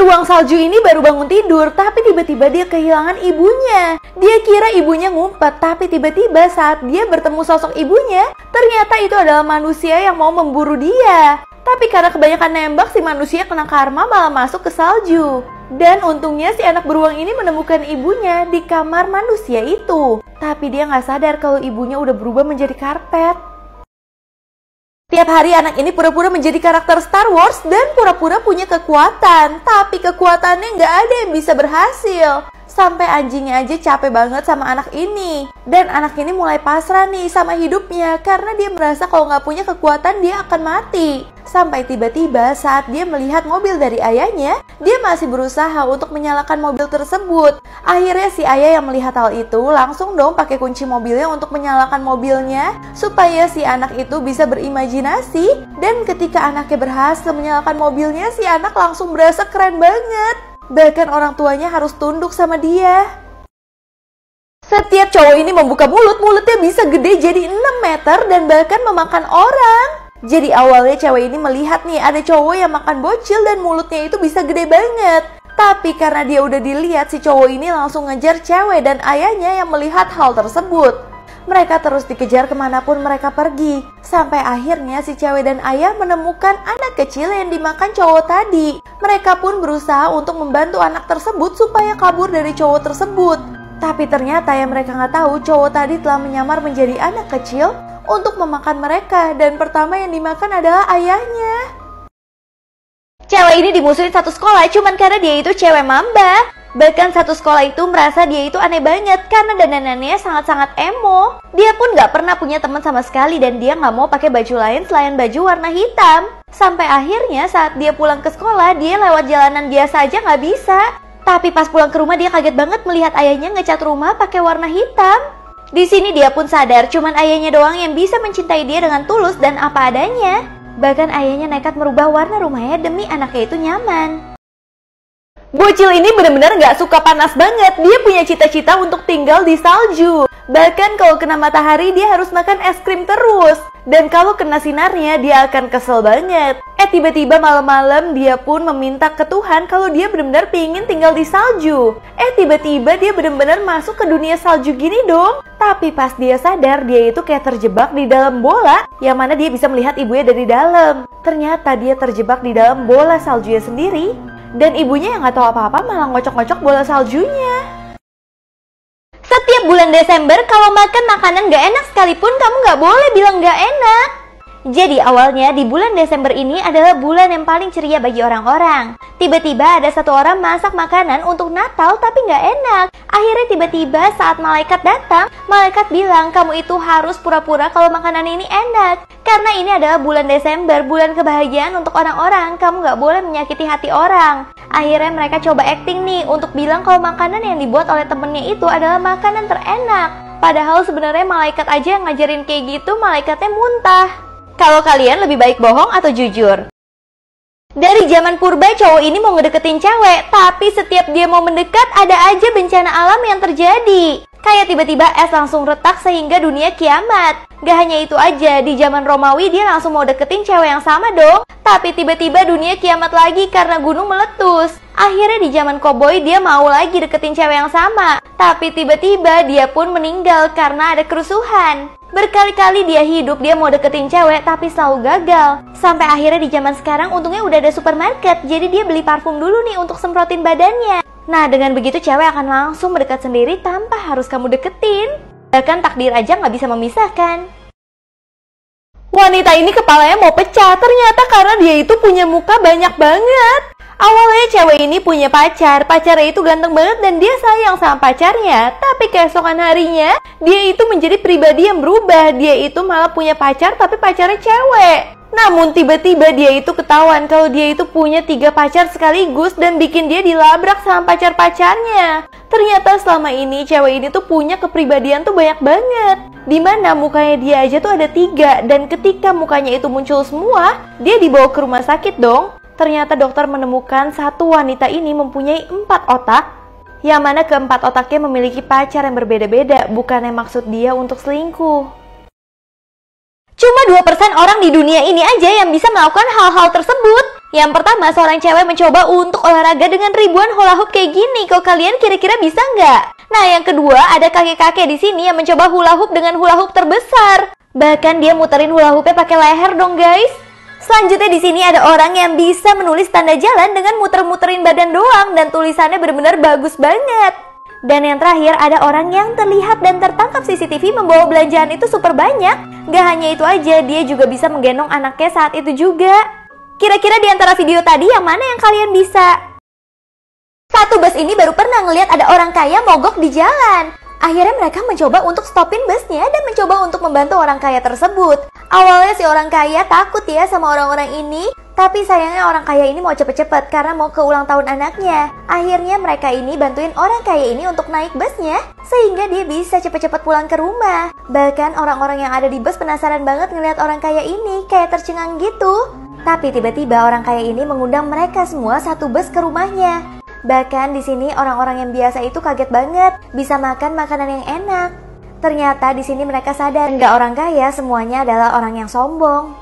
Beruang salju ini baru bangun tidur, tapi tiba-tiba dia kehilangan ibunya. Dia kira ibunya ngumpet, tapi tiba-tiba saat dia bertemu sosok ibunya, ternyata itu adalah manusia yang mau memburu dia. Tapi karena kebanyakan nembak, si manusia kena karma malah masuk ke salju. Dan untungnya si anak beruang ini menemukan ibunya di kamar manusia itu. Tapi dia nggak sadar kalau ibunya udah berubah menjadi karpet. Tiap hari anak ini pura-pura menjadi karakter Star Wars dan pura-pura punya kekuatan. Tapi kekuatannya nggak ada yang bisa berhasil. Sampai anjingnya aja capek banget sama anak ini. Dan anak ini mulai pasrah nih sama hidupnya karena dia merasa kalau nggak punya kekuatan dia akan mati. Sampai tiba-tiba saat dia melihat mobil dari ayahnya, dia masih berusaha untuk menyalakan mobil tersebut. Akhirnya si ayah yang melihat hal itu langsung dong pakai kunci mobilnya untuk menyalakan mobilnya supaya si anak itu bisa berimajinasi. Dan ketika anaknya berhasil menyalakan mobilnya, si anak langsung berasa keren banget. Bahkan orang tuanya harus tunduk sama dia. Setiap cowok ini membuka mulutnya bisa gede jadi 6 meter dan bahkan memakan orang. Jadi awalnya cewek ini melihat nih ada cowok yang makan bocil dan mulutnya itu bisa gede banget. Tapi karena dia udah dilihat, si cowok ini langsung ngejar cewek dan ayahnya yang melihat hal tersebut. Mereka terus dikejar kemanapun mereka pergi. Sampai akhirnya si cewek dan ayah menemukan anak kecil yang dimakan cowok tadi. Mereka pun berusaha untuk membantu anak tersebut supaya kabur dari cowok tersebut. Tapi ternyata yang mereka nggak tahu, cowok tadi telah menyamar menjadi anak kecil untuk memakan mereka. Dan pertama yang dimakan adalah ayahnya. Cewek ini dimusuhin satu sekolah cuman karena dia itu cewek mamba. Bahkan satu sekolah itu merasa dia itu aneh banget karena dandanannya sangat-sangat emo. Dia pun gak pernah punya teman sama sekali dan dia gak mau pakai baju lain selain baju warna hitam. Sampai akhirnya saat dia pulang ke sekolah, dia lewat jalanan biasa aja gak bisa. Tapi pas pulang ke rumah dia kaget banget melihat ayahnya ngecat rumah pakai warna hitam. Di sini dia pun sadar cuman ayahnya doang yang bisa mencintai dia dengan tulus dan apa adanya. Bahkan ayahnya nekat merubah warna rumahnya demi anaknya itu nyaman. Bocil ini benar-benar gak suka panas banget. Dia punya cita-cita untuk tinggal di salju. Bahkan kalau kena matahari dia harus makan es krim terus. Dan kalau kena sinarnya dia akan kesel banget. Tiba-tiba malam-malam dia pun meminta ke Tuhan kalau dia benar-benar pingin tinggal di salju. Tiba-tiba dia benar-benar masuk ke dunia salju gini dong. Tapi pas dia sadar, dia itu kayak terjebak di dalam bola yang mana dia bisa melihat ibunya dari dalam. Ternyata dia terjebak di dalam bola saljunya sendiri. Dan ibunya yang gak tahu apa-apa malah ngocok-ngocok bola saljunya. Setiap bulan Desember kalau makan makanan gak enak sekalipun kamu gak boleh bilang gak enak. Jadi awalnya di bulan Desember ini adalah bulan yang paling ceria bagi orang-orang. Tiba-tiba ada satu orang masak makanan untuk Natal tapi gak enak. Akhirnya tiba-tiba saat malaikat datang, malaikat bilang kamu itu harus pura-pura kalau makanan ini enak. Karena ini adalah bulan Desember, bulan kebahagiaan untuk orang-orang. Kamu gak boleh menyakiti hati orang. Akhirnya mereka coba acting nih untuk bilang kalau makanan yang dibuat oleh temennya itu adalah makanan terenak. Padahal sebenarnya malaikat aja yang ngajarin kayak gitu, malaikatnya muntah. Kalau kalian lebih baik bohong atau jujur? Dari zaman purba cowok ini mau ngedeketin cewek, tapi setiap dia mau mendekat ada aja bencana alam yang terjadi. Kayak tiba-tiba es langsung retak sehingga dunia kiamat. Gak hanya itu aja, di zaman Romawi dia langsung mau deketin cewek yang sama dong. Tapi tiba-tiba dunia kiamat lagi karena gunung meletus. Akhirnya di zaman koboi dia mau lagi deketin cewek yang sama. Tapi tiba-tiba dia pun meninggal karena ada kerusuhan. Berkali-kali dia hidup, dia mau deketin cewek tapi selalu gagal. Sampai akhirnya di zaman sekarang untungnya udah ada supermarket. Jadi dia beli parfum dulu nih untuk semprotin badannya. Nah dengan begitu cewek akan langsung mendekat sendiri tanpa harus kamu deketin. Bahkan takdir aja gak bisa memisahkan. Wanita ini kepalanya mau pecah ternyata karena dia itu punya muka banyak banget. Awalnya cewek ini punya pacarnya itu ganteng banget dan dia sayang sama pacarnya. Tapi keesokan harinya, dia itu menjadi pribadi yang berubah. Dia itu malah punya pacar tapi pacarnya cewek. Namun tiba-tiba dia itu ketahuan kalau dia itu punya 3 pacar sekaligus dan bikin dia dilabrak sama pacar-pacarnya. Ternyata selama ini cewek ini tuh punya kepribadian tuh banyak banget. Dimana mukanya dia aja tuh ada 3 dan ketika mukanya itu muncul semua, dia dibawa ke rumah sakit dong. Ternyata dokter menemukan satu wanita ini mempunyai 4 otak, yang mana keempat otaknya memiliki pacar yang berbeda-beda, bukannya maksud dia untuk selingkuh. Cuma 2% orang di dunia ini aja yang bisa melakukan hal-hal tersebut. Yang pertama, seorang cewek mencoba untuk olahraga dengan ribuan hula hoop kayak gini. Kok kalian kira-kira bisa nggak? Nah, yang kedua, ada kakek-kakek di sini yang mencoba hula hoop dengan hula hoop terbesar. Bahkan dia muterin hula hoopnya pakai leher dong, guys. Selanjutnya di sini ada orang yang bisa menulis tanda jalan dengan muter-muterin badan doang dan tulisannya benar-benar bagus banget. Dan yang terakhir ada orang yang terlihat dan tertangkap CCTV membawa belanjaan itu super banyak. Gak hanya itu aja, dia juga bisa menggendong anaknya saat itu juga. Kira-kira di antara video tadi yang mana yang kalian bisa? Satu bus ini baru pernah ngelihat ada orang kaya mogok di jalan. Akhirnya mereka mencoba untuk stopin busnya dan mencoba untuk membantu orang kaya tersebut. Awalnya si orang kaya takut ya sama orang-orang ini, tapi sayangnya orang kaya ini mau cepet-cepet karena mau ke ulang tahun anaknya. Akhirnya mereka ini bantuin orang kaya ini untuk naik busnya, sehingga dia bisa cepet-cepet pulang ke rumah. Bahkan orang-orang yang ada di bus penasaran banget ngeliat orang kaya ini, kayak tercengang gitu. Tapi tiba-tiba orang kaya ini mengundang mereka semua satu bus ke rumahnya. Bahkan di sini orang-orang yang biasa itu kaget banget bisa makan makanan yang enak. Ternyata di sini mereka sadar nggak orang kaya semuanya adalah orang yang sombong.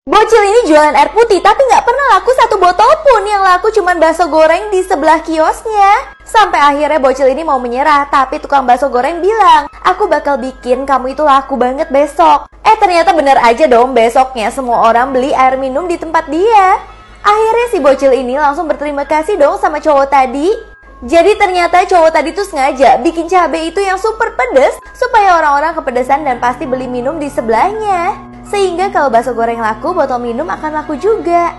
Bocil ini jualan air putih tapi nggak pernah laku satu botol pun. Yang laku cuma bakso goreng di sebelah kiosnya. Sampai akhirnya bocil ini mau menyerah, tapi tukang bakso goreng bilang, aku bakal bikin kamu itu laku banget besok. Ternyata bener aja dong, besoknya semua orang beli air minum di tempat dia. Akhirnya si bocil ini langsung berterima kasih dong sama cowok tadi. Jadi ternyata cowok tadi tuh sengaja bikin cabai itu yang super pedes supaya orang-orang kepedesan dan pasti beli minum di sebelahnya. Sehingga kalau bakso goreng laku, botol minum akan laku juga.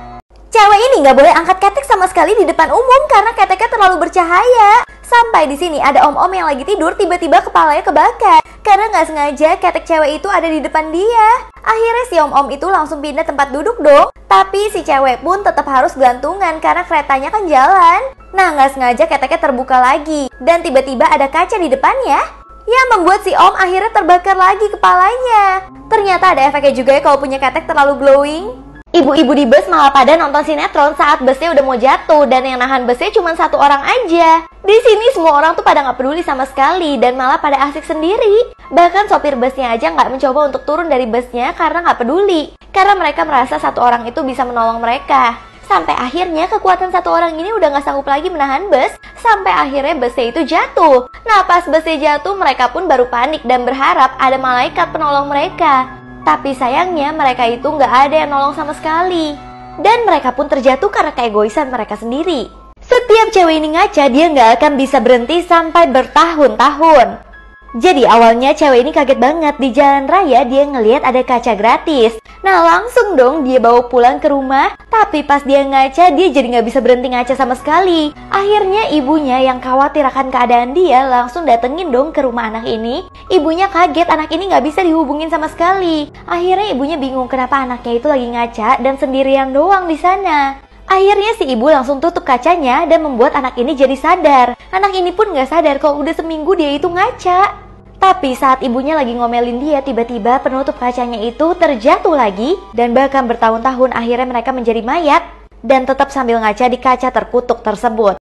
Cewek ini nggak boleh angkat ketek sama sekali di depan umum karena keteknya terlalu bercahaya. Sampai di sini ada om-om yang lagi tidur tiba-tiba kepalanya kebakar karena nggak sengaja ketek cewek itu ada di depan dia. Akhirnya si om-om itu langsung pindah tempat duduk dong. Tapi si cewek pun tetap harus gelantungan karena keretanya kan jalan. Nah, nggak sengaja keteknya terbuka lagi dan tiba-tiba ada kaca di depannya yang membuat si om akhirnya terbakar lagi kepalanya. Ternyata ada efeknya juga ya kalau punya ketek terlalu glowing. Ibu-ibu di bus malah pada nonton sinetron saat busnya udah mau jatuh dan yang nahan busnya cuma satu orang aja. Di sini semua orang tuh pada nggak peduli sama sekali dan malah pada asik sendiri. Bahkan sopir busnya aja nggak mencoba untuk turun dari busnya karena nggak peduli. Karena mereka merasa satu orang itu bisa menolong mereka. Sampai akhirnya kekuatan satu orang ini udah nggak sanggup lagi menahan bus. Sampai akhirnya busnya itu jatuh. Nah, pas busnya jatuh mereka pun baru panik dan berharap ada malaikat penolong mereka. Tapi sayangnya mereka itu nggak ada yang nolong sama sekali. Dan mereka pun terjatuh karena keegoisan mereka sendiri. Setiap cewek ini ngaca, dia nggak akan bisa berhenti sampai bertahun-tahun. Jadi awalnya cewek ini kaget banget di jalan raya dia ngelihat ada kaca gratis. Nah langsung dong dia bawa pulang ke rumah. Tapi pas dia ngaca dia jadi nggak bisa berhenti ngaca sama sekali. Akhirnya ibunya yang khawatir akan keadaan dia langsung datengin dong ke rumah anak ini. Ibunya kaget anak ini nggak bisa dihubungin sama sekali. Akhirnya ibunya bingung kenapa anaknya itu lagi ngaca dan sendirian doang di sana. Akhirnya si ibu langsung tutup kacanya dan membuat anak ini jadi sadar. Anak ini pun gak sadar kalau udah seminggu dia itu ngaca. Tapi saat ibunya lagi ngomelin dia, tiba-tiba penutup kacanya itu terjatuh lagi. Dan bahkan bertahun-tahun akhirnya mereka menjadi mayat. Dan tetap sambil ngaca di kaca terkutuk tersebut.